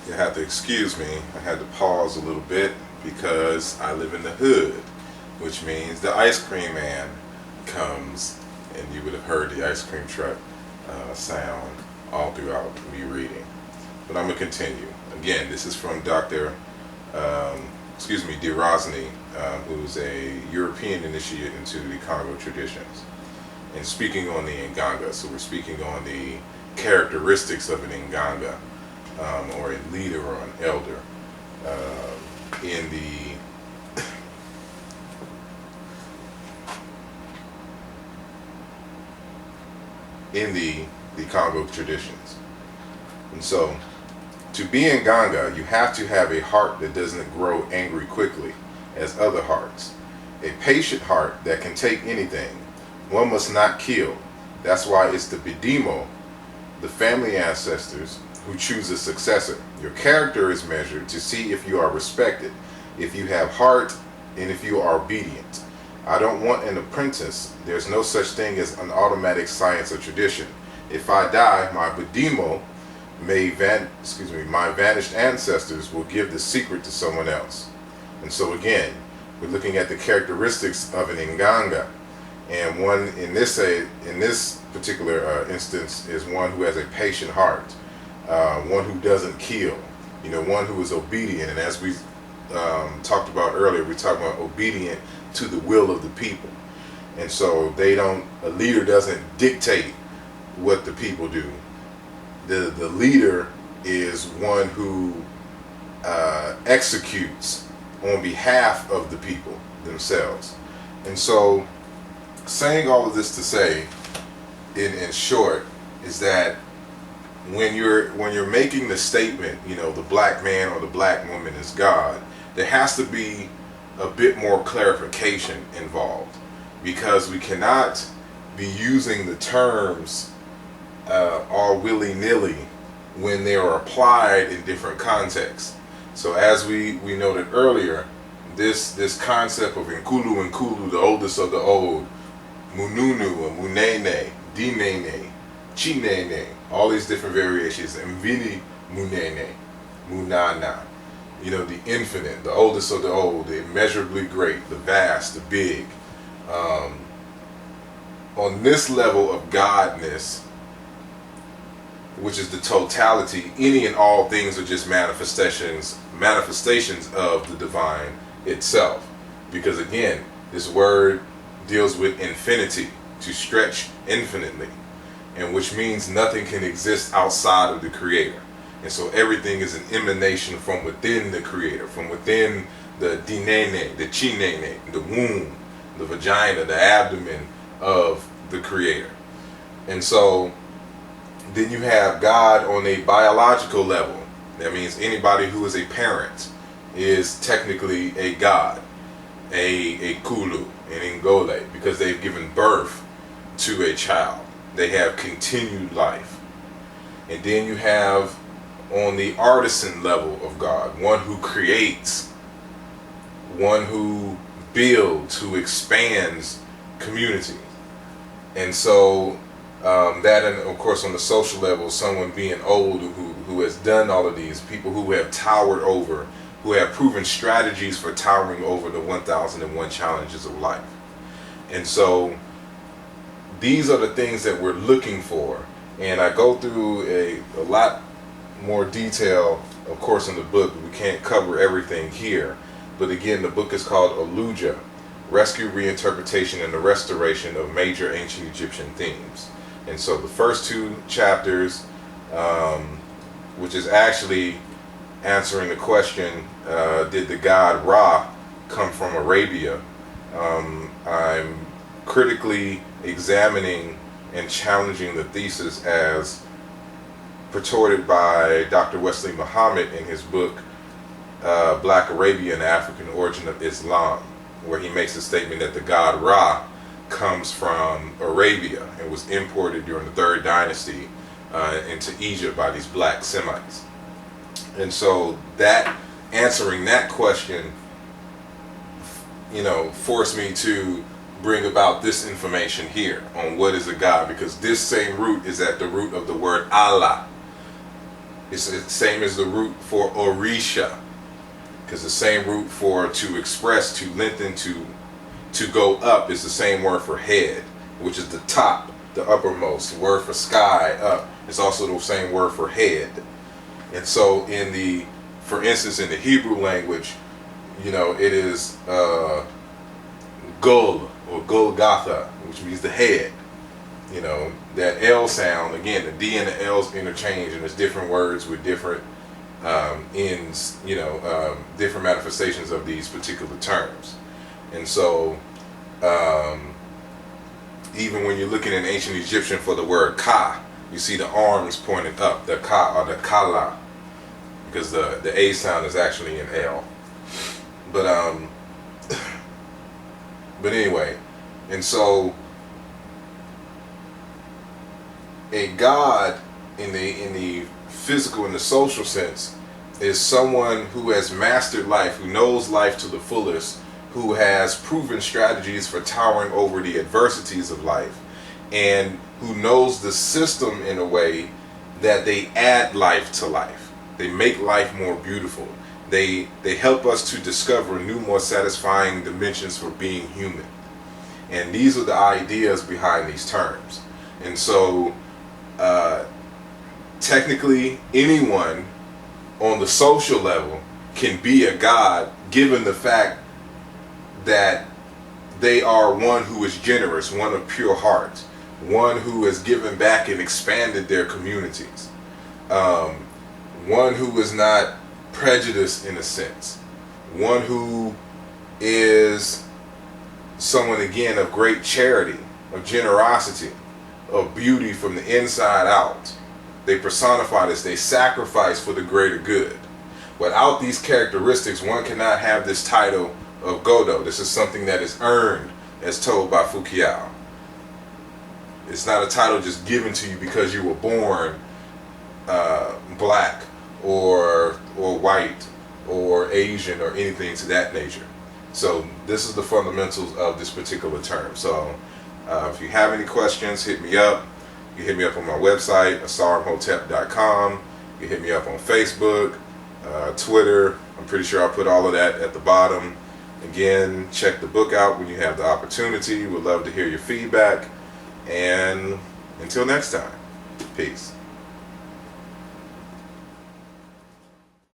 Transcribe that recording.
You have to excuse me. I had to pause a little bit because I live in the hood, which means the ice cream man comes, and you would have heard the ice cream truck sound all throughout me reading. But I'm going to continue. Again, this is from Dr. Dirosny, who's a European initiate into the Congo traditions, and speaking on the Nganga. So we're speaking on the characteristics of an Nganga, or a leader or an elder, in the Congo traditions. And so, to be Nganga, you have to have a heart that doesn't grow angry quickly as other hearts. A patient heart that can take anything. One must not kill. That's why it's the Bidimo, the family ancestors, who choose a successor. Your character is measured to see if you are respected, if you have heart, and if you are obedient. I don't want an apprentice. There's no such thing as an automatic science or tradition. If I die, my Bidimo, my vanished ancestors will give the secret to someone else. And so again, we're looking at the characteristics of an Nganga, and one in this particular instance is one who has a patient heart, one who doesn't kill, one who is obedient. And as we talked about earlier, we talked about obedient to the will of the people. And so a leader doesn't dictate what the people do. The leader is one who executes on behalf of the people themselves. And so, saying all of this to say, in short, is that when you're making the statement, the black man or the black woman is God, there has to be a bit more clarification involved, because we cannot be using the terms all willy-nilly when they are applied in different contexts. So as we noted earlier, this concept of Nkulu, the oldest of the old, Mununu, Munene, Dinene, Chinene, all these different variations, Mvini Munene, Munana, the infinite, the oldest of the old, the immeasurably great, the vast, the big. On this level of godness, which is the totality, any and all things are just manifestations of the divine itself. Because again, this word deals with infinity, to stretch infinitely, and which means nothing can exist outside of the Creator. And so everything is an emanation from within the Creator, from within the dinene, the chinene, the womb, the vagina, the abdomen of the Creator. And so then you have God on a biological level. That means anybody who is a parent is technically a God, a Kulu, an Ngole, because they've given birth to a child. They have continued life. And then you have on the artisan level of God, one who creates, one who builds, who expands community. And so that, and of course on the social level, someone being old who has done all of these, people who have towered over, who have proven strategies for towering over the 1001 challenges of life. And so these are the things that we're looking for. And I go through a lot more detail, of course, in the book. We can't cover everything here. But again, the book is called Oluja, Rescue, Reinterpretation, and the Restoration of Major Ancient Egyptian Themes. And so the first two chapters, which is actually answering the question, did the god Ra come from Arabia? I'm critically examining and challenging the thesis as purported by Dr. Wesley Muhammad in his book, Black Arabia and the African Origin of Islam, where he makes a statement that the god Ra comes from Arabia and was imported during the Third Dynasty into Egypt by these black Semites. And so that answering that question, forced me to bring about this information here on what is a God, because this same root is at the root of the word Allah. It's the same as the root for Orisha, because the same root for to express, to lengthen, to go up is the same word for head, which is the top, the uppermost. The word for sky, up, is also the same word for head. And so for instance, in the Hebrew language, you know, it is Gul or Golgotha, which means the head. You know, that L sound, again, the D and the L's interchange, and there's different words with different ends, you know, different manifestations of these particular terms. And so, even when you're looking in ancient Egyptian for the word Ka, you see the arms pointed up, the Ka or the Kala, because the A sound is actually an L. But anyway, and so a god in the physical and the social sense is someone who has mastered life, who knows life to the fullest, who has proven strategies for towering over the adversities of life, and who knows the system in a way that they add life to life. They make life more beautiful. They help us to discover new, more satisfying dimensions for being human. And these are the ideas behind these terms. And so technically anyone on the social level can be a god, given the fact that they are one who is generous, one of pure heart, one who has given back and expanded their communities, one who is not prejudiced in a sense, one who is someone, again, of great charity, of generosity, of beauty from the inside out. They personify this, they sacrifice for the greater good. Without these characteristics, one cannot have this title of Godo. This is something that is earned, as told by Fukuyao. It's not a title just given to you because you were born black or white or Asian or anything to that nature. So this is the fundamentals of this particular term. So if you have any questions, hit me up. You hit me up on my website, asarimhotep.com. You hit me up on Facebook, Twitter. I'm pretty sure I'll put all of that at the bottom. Again, check the book out when you have the opportunity. We'd love to hear your feedback. And until next time, peace.